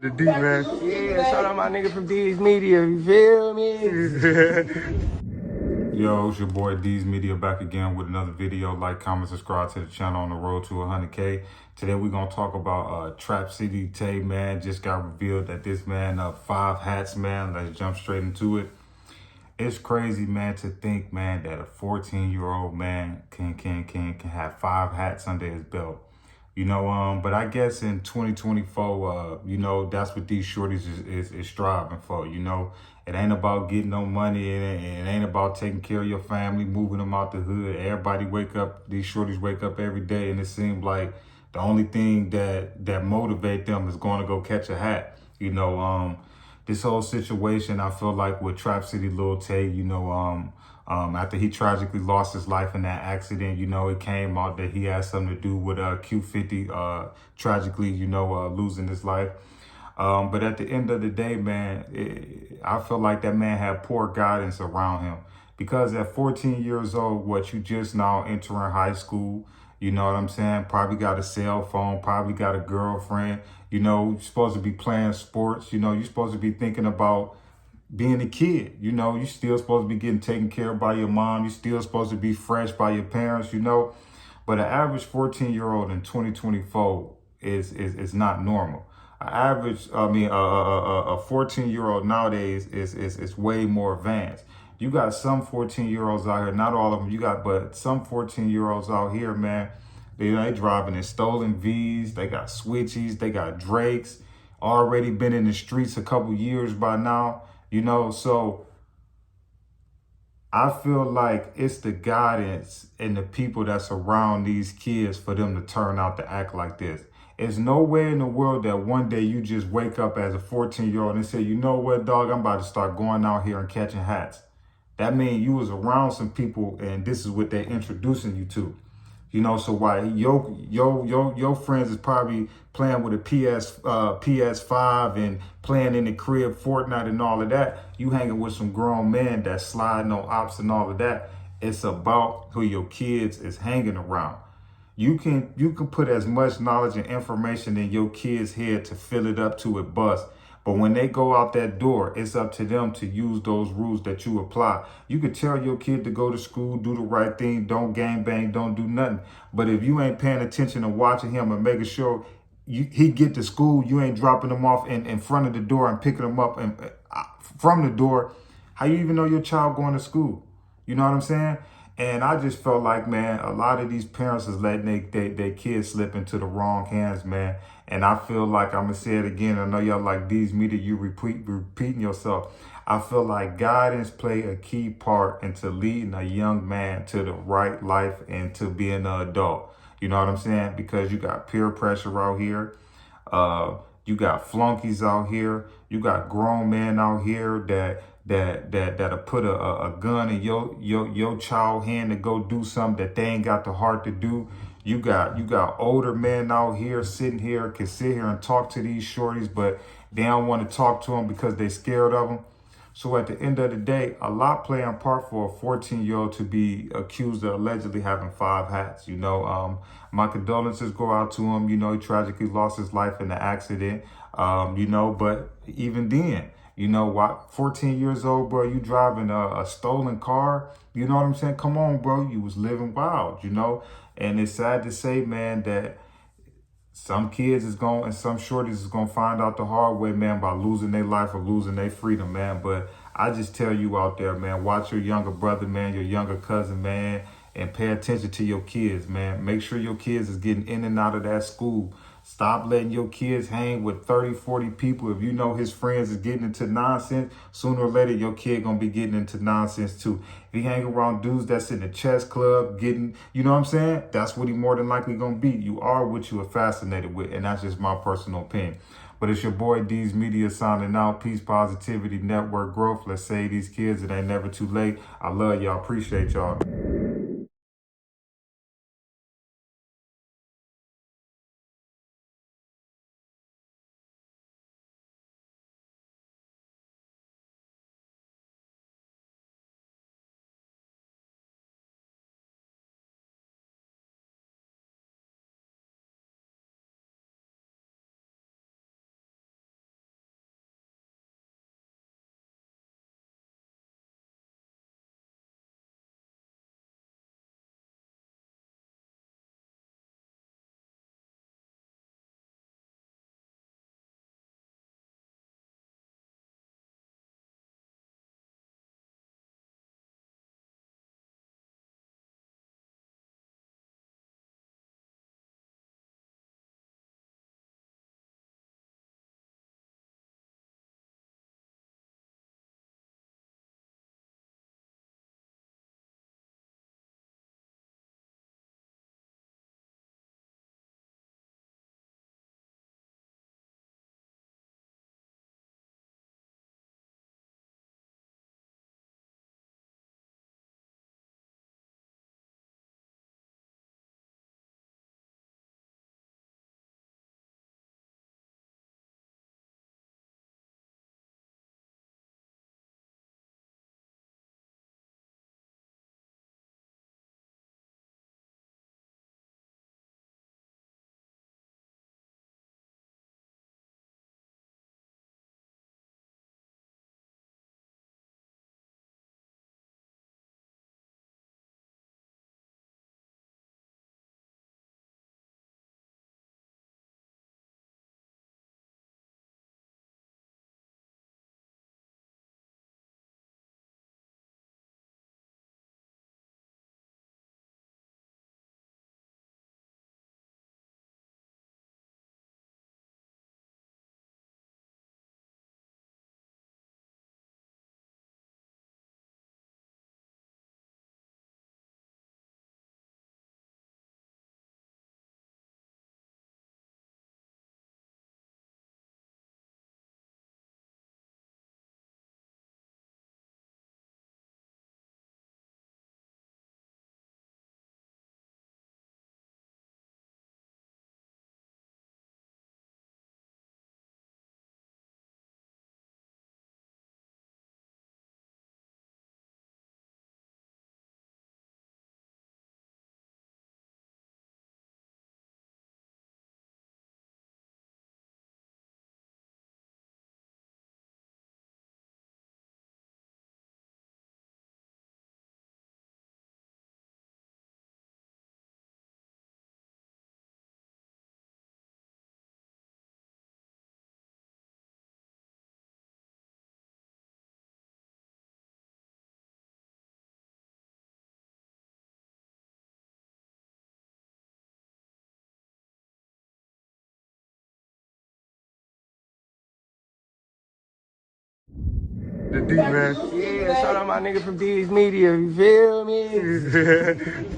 The D, man. Yeah, shout out my nigga from D's Media, you feel me? Yo, it's your boy D's Media back again with another video. Like, comment, subscribe to the channel on the road to 100K. Today we're gonna talk about Trap City Tay, man. Just got revealed that this man 5 hats, man. Let's jump straight into it. It's crazy, man, to think, man, that a 14-year-old man can have 5 hats under his belt. But I guess in 2024, that's what these shorties is striving for. It ain't about getting no money, it ain't about taking care of your family, moving them out the hood. These shorties wake up every day, and it seems like the only thing that motivate them is going to go catch a hat. This whole situation, I feel like with Trap City Lil Tay, after he tragically lost his life in that accident, it came out that he had something to do with Q50 tragically, losing his life. But at the end of the day, man, I feel like that man had poor guidance around him. Because at 14 years old, you just now entering high school, you know what I'm saying? Probably got a cell phone, probably got a girlfriend, you're supposed to be playing sports, you're supposed to be thinking about being a kid, you still supposed to be getting taken care of by your mom. You still supposed to be fresh by your parents, But an average 14-year-old in 2024 is not normal. A 14-year-old nowadays is way more advanced. You got some 14-year-olds out here, not all of them, but some 14-year-olds out here, man, they driving in stolen V's, they got switchies, they got Drakes, already been in the streets a couple years by now, so I feel like it's the guidance and the people that's around these kids for them to turn out to act like this. It's nowhere in the world that one day you just wake up as a 14-year-old and say, you know what, dog, I'm about to start going out here and catching hats. That means you was around some people and this is what they're introducing you to. So why your friends is probably playing with a PS5 and playing in the crib, Fortnite and all of that. You hanging with some grown men that sliding on ops and all of that. It's about who your kids is hanging around. You can put as much knowledge and information in your kid's head to fill it up to it bust. But when they go out that door, it's up to them to use those rules that you apply. You could tell your kid to go to school, do the right thing, don't gang bang, don't do nothing. But if you ain't paying attention and watching him and making sure he get to school, you ain't dropping him off in front of the door and picking him up from the door, how you even know your child going to school? You know what I'm saying? And I just felt like, man, a lot of these parents is letting their kids slip into the wrong hands, man. And I feel like, I'm going to say it again, I know y'all like these media, you repeating yourself. I feel like guidance play a key part into leading a young man to the right life and to being an adult. You know what I'm saying? Because you got peer pressure out here. You got flunkies out here. You got grown men out here that'll put a gun in your child hand to go do something that they ain't got the heart to do. You got older men out here can sit here and talk to these shorties, but they don't want to talk to them because they scared of them. So at the end of the day, a lot play a part for a 14-year-old to be accused of allegedly having 5 hats. My condolences go out to him. He tragically lost his life in the accident. But even then, what 14 years old, bro, you driving a stolen car. You know what I'm saying? Come on, bro. You was living wild, And it's sad to say, man, that some kids and some shorties is going to find out the hard way, man, by losing their life or losing their freedom, man. But I just tell you out there, man, watch your younger brother, man, your younger cousin, man, and pay attention to your kids, man. Make sure your kids is getting in and out of that school. Stop letting your kids hang with 30, 40 people. If you know his friends is getting into nonsense, sooner or later your kid gonna be getting into nonsense too. If he hang around dudes that's in the chess club getting, you know what I'm saying? That's what he more than likely gonna be. You are what you are fascinated with, and that's just my personal opinion. But it's your boy D's Media signing out. Peace, positivity, network growth. Let's save these kids. It ain't never too late. I love y'all. Appreciate y'all. The D man. Yeah, shout out my nigga from D's Media, you feel me?